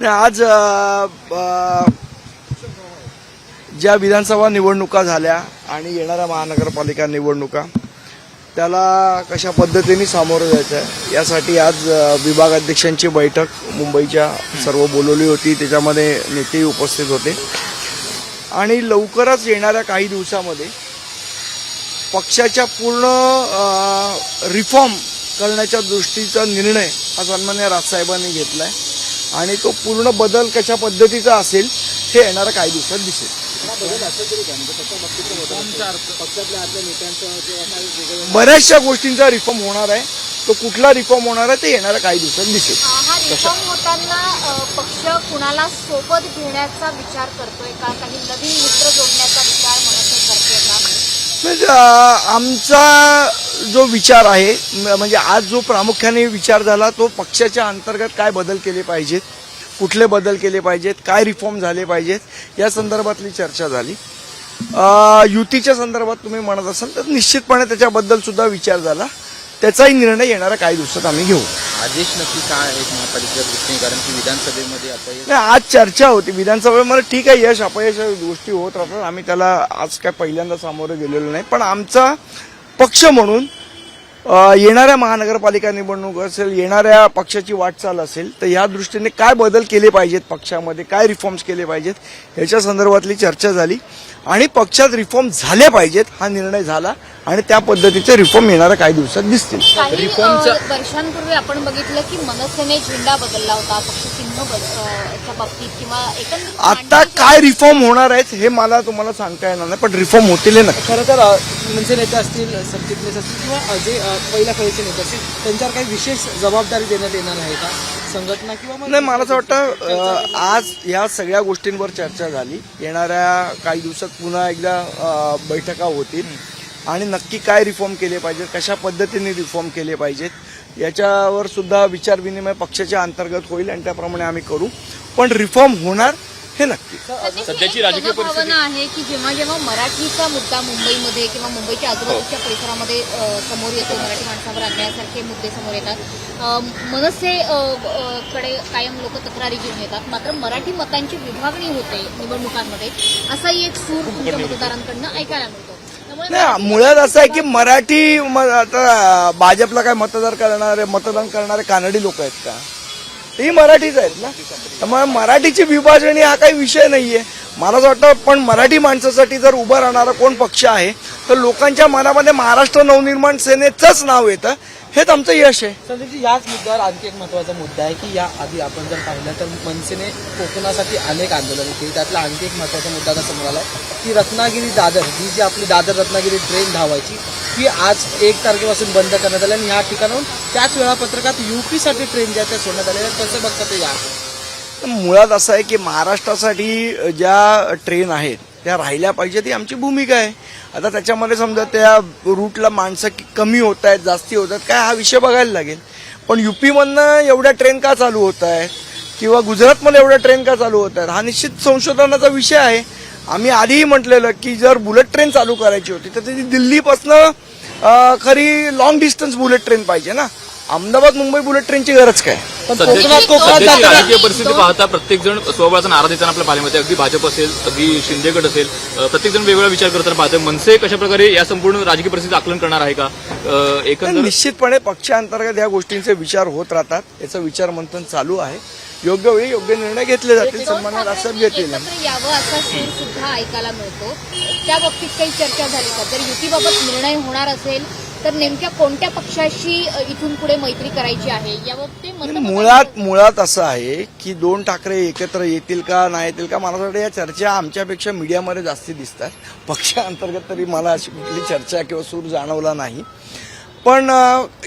आज ज्या विधानसभा निवडणुका झाल्या आणि येणाऱ्या महानगरपालिका निवडणुका त्याला कशा पद्धतीने सामोरं जायचं आहे यासाठी आज विभागाध्यक्षांची बैठक मुंबईच्या सर्व बोलवली होती. त्याच्यामध्ये नेतेही उपस्थित होते आणि लवकरच येणाऱ्या काही दिवसामध्ये पक्षाच्या पूर्ण रिफॉर्म करण्याच्या दृष्टीचा निर्णय हा सन्माननीय राजसाहेबांनी घेतला आहे आणि तो पूर्ण बदल कशा पद्धतीचा असेल हे येणाऱ्या काही दिवसात दिसेल. बऱ्याचशा गोष्टींचा रिफॉर्म होणार आहे. तो कुठला रिफॉर्म होणार आहे ते येणाऱ्या काही दिवसात दिसेल. हा रिफॉर्म होताना पक्ष कुणाला सोबत घेण्याचा विचार करतोय का, काही नवीन मित्र जोडण्याचा विचार मनसे करतोय का? म्हणजे आमचा जो विचार आहे म्हणजे आज जो प्रामुख्याने विचार झाला तो पक्षाच्या अंतर्गत काय बदल केले पाहिजेत, कुठले बदल केले पाहिजेत, काय रिफॉर्म झाले पाहिजेत या संदर्भातली चर्चा झाली. युतीच्या संदर्भात तुम्ही म्हणत असाल तर निश्चितपणे त्याच्याबद्दल सुद्धा विचार झाला. त्याचाही निर्णय येणाऱ्या काही दिवसात आम्ही घेऊ. आदेश नक्की काय आहेत महापालिकेच्या दृष्टीने, कारण की विधानसभेमध्ये अपयश आज चर्चा होती विधानसभेमध्ये. ठीक आहे, यश अपयश गोष्टी होत राहतात. आम्ही त्याला आज काय पहिल्यांदा सामोरं गेलेलो नाही. पण आमचा पक्ष म्हणून येणाऱ्या महानगरपालिका निवडणूक असेल, येणाऱ्या पक्षाची वाटचाल असेल तर या दृष्टीने काय बदल केले पाहिजेत, पक्षामध्ये काय रिफॉर्म्स केले पाहिजेत याच्या संदर्भातली चर्चा झाली आणि पक्षात रिफॉर्म झाले पाहिजेत हा निर्णय झाला आणि त्या पद्धतीचे रिफॉर्म येणाऱ्या काही दिवसात दिसतील. काही वर्षांपूर्वी आपण बघितलं की मनसेने झेंडा बदलला होता पक्षचिन्ह बाबतीत किंवा एकंदरीत आता काय रिफॉर्म होणार आहेत हे मला तुम्हाला सांगता येणार नाही, पण रिफॉर्म होतील ना. खरं तर मनसे नेते असतील, सरचिटणीस असतील किंवा जे पहिल्या फळीचे नेते असतील त्यांच्यावर काही विशेष जबाबदारी देण्यात येणार आहे का संघटना किंवा नाही? मला असं वाटतं आज या सगळ्या गोष्टींवर चर्चा झाली. येणाऱ्या काही दिवसात पुन्हा एकदा बैठका होतील आणि नक्की काय रिफॉर्म केले पाहिजेत, कशा पद्धतीने रिफॉर्म केले पाहिजेत याच्यावर सुद्धा विचारविनिमय पक्षाच्या अंतर्गत होईल आणि त्याप्रमाणे आम्ही करू. पण रिफॉर्म होणार हे नक्की. सध्याची राजकीय परिस्थिती आहे की जेव्हा जेव्हा मराठीचा मुद्दा मुंबईमध्ये किंवा मुंबईच्या आजूबाजूच्या परिसरामध्ये समोर येतो, मराठी माणसावर अन्यायासारखे मुद्दे समोर येतात, मनसे कडे कायम लोक तक्रारी घेऊन येतात. मात्र मराठी मतांची विभागणी होते निवडणुकांमध्ये असाही एक सूर तुमच्या मतदारांकडनं ऐकायला मिळतो. नाही, मुळात असं आहे की मराठी आता भाजपला काय मतदान करणारे कानडी लोक आहेत का? तेही मराठीच आहेत ना. त्यामुळे मराठीची विभाजणी हा काही विषय नाहीये मला असं वाटतं. पण मराठी माणसासाठी जर उभा राहणारा कोण पक्ष आहे तर लोकांच्या मनामध्ये महाराष्ट्र नवनिर्माण सेनेचंच नाव येतं. हेच आमचं यश आहे. संदीपजी, याच मुद्द्यावर आणखी एक महत्वाचा मुद्दा आहे की या आधी आपण जर पाहिलं तर मनसेने कोकणासाठी अनेक आंदोलने केली. त्यातला आणखी एक महत्वाचा मुद्दा आता समोर आला की रत्नागिरी दादर ही जी आपली दादर रत्नागिरी ट्रेन धावायची ती आज 1 तारखेपासून बंद करण्यात आली आणि ह्या ठिकाणाहून त्याच वेळापत्रकात युपीसाठी ट्रेन ज्या त्या सोडण्यात आल्या. कसं बघता ते? या मुळात असं आहे की महाराष्ट्रासाठी ज्या ट्रेन आहेत त्या राहिल्या पाहिजे ही आमची भूमिका आहे. आता त्याच्यामध्ये समजा त्या रूटला माणसं कमी होत आहेत, जास्ती होत आहेत, काय हा विषय बघायला लागेल. पण युपीमधनं एवढ्या ट्रेन का चालू होत आहेत किंवा गुजरातमध्ये एवढ्या ट्रेन का चालू होत आहेत हा निश्चित संशोधनाचा विषय आहे. आम्ही आधीही म्हटलेलं की जर बुलेट ट्रेन चालू करायची होती तर ती दिल्लीपासनं खरी लॉंग डिस्टन्स बुलेट ट्रेन पाहिजे ना. अहमदाबाद मुंबई बुलेट ट्रेनची गरज काय? सध्याची राजकीय परिस्थिती पाहता प्रत्येक जण स्वबळाचा नारा देताना आपल्या पालीमध्ये अगदी भाजप असेल, अगदी शिंदेगड असेल, प्रत्येक जण वेगवेगळा विचार करताना पाहतोय. मनसे कशा प्रकारे या संपूर्ण राजकीय परिस्थितीचं आकलन करणार आहे का? एकंदर निश्चितपणे पक्षांतर्गत या गोष्टींचे विचार होत राहतात. याचं विचार मंथन चालू आहे. योग्य वेळी योग्य निर्णय घेतले जातील. सन्मान्य राजसाहेब घेतील. यावं असा सूर सुद्धा ऐकायला मिळतो. त्या बाबतीत काही चर्चा झाली का? जर युतीबाबत निर्णय होणार असेल तर नेमक्या कोणत्या पक्षाशी इथून पुढे मैत्री करायची आहे याबाबत? मुळात असं आहे की 2 ठाकरे एकत्र येतील का नाही येतील का मला वाटतं या चर्चा आमच्यापेक्षा मीडियामध्ये जास्ती दिसतात. पक्षांतर्गत तरी मला अशी कुठली चर्चा किंवा सूर जाणवला नाही. पण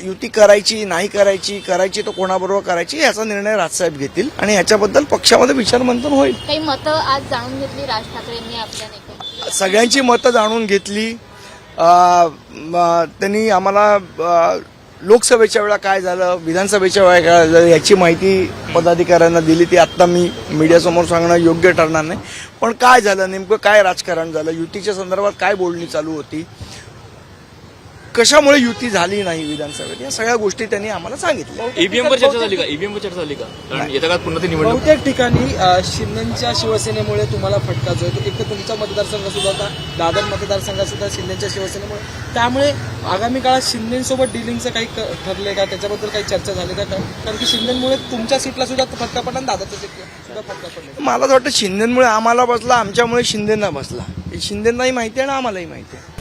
युती करायची नाही करायची तर कोणाबरोबर करायची याचा निर्णय राजसाहेब घेतील आणि याच्याबद्दल पक्षामध्ये विचारमंथन होईल. काही मतं आज जाणून घेतली राज ठाकरेंनी आपल्या नेत्यांची? सगळ्यांची मतं जाणून घेतली. त्यांनी आम्हाला लोकसभेच्या वेळा काय झालं, विधानसभेच्या वेळा काय झालं याची माहिती पदाधिकाऱ्यांना दिली. ती आत्ता मी मीडियासमोर सांगणं योग्य ठरणार नाही. पण काय झालं, नेमकं काय राजकारण झालं, युतीच्या संदर्भात काय बोलणी चालू होती, कशामुळे युती झाली नाही विधानसभेत या सगळ्या गोष्टी त्यांनी आम्हाला सांगितल्या. ईव्हीएम वर चर्चा झाली का? ईव्हीएम वर चर्चा झाली का? कारण येत्या काळात पुन्हा ती निवडणूक बहुतेक ठिकाणी शिंदेच्या शिवसेनेमुळे तुम्हाला फटका जो आहे तो एक तर तुमचा मतदारसंघ सुद्धा होता, दादर मतदारसंघात सुद्धा शिंदेच्या शिवसेनेमुळे. त्यामुळे आगामी काळात शिंदेसोबत डिलिंगचं काही ठरलंय का, त्याच्याबद्दल काही चर्चा झाली का? कारण की शिंदेमुळे तुमच्या सीटला सुद्धा फटका पडला आणि दादरच्या सीटला सुद्धा फटका पडला. मला तर वाटतं शिंदेमुळे आम्हाला बसला, आमच्यामुळे शिंदेना बसला. हे शिंदेनाही माहिती आहे आणि आम्हालाही माहिती आहे.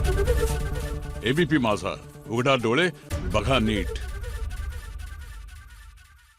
एबीपी माझा, उघडा डोळे बघा नीट.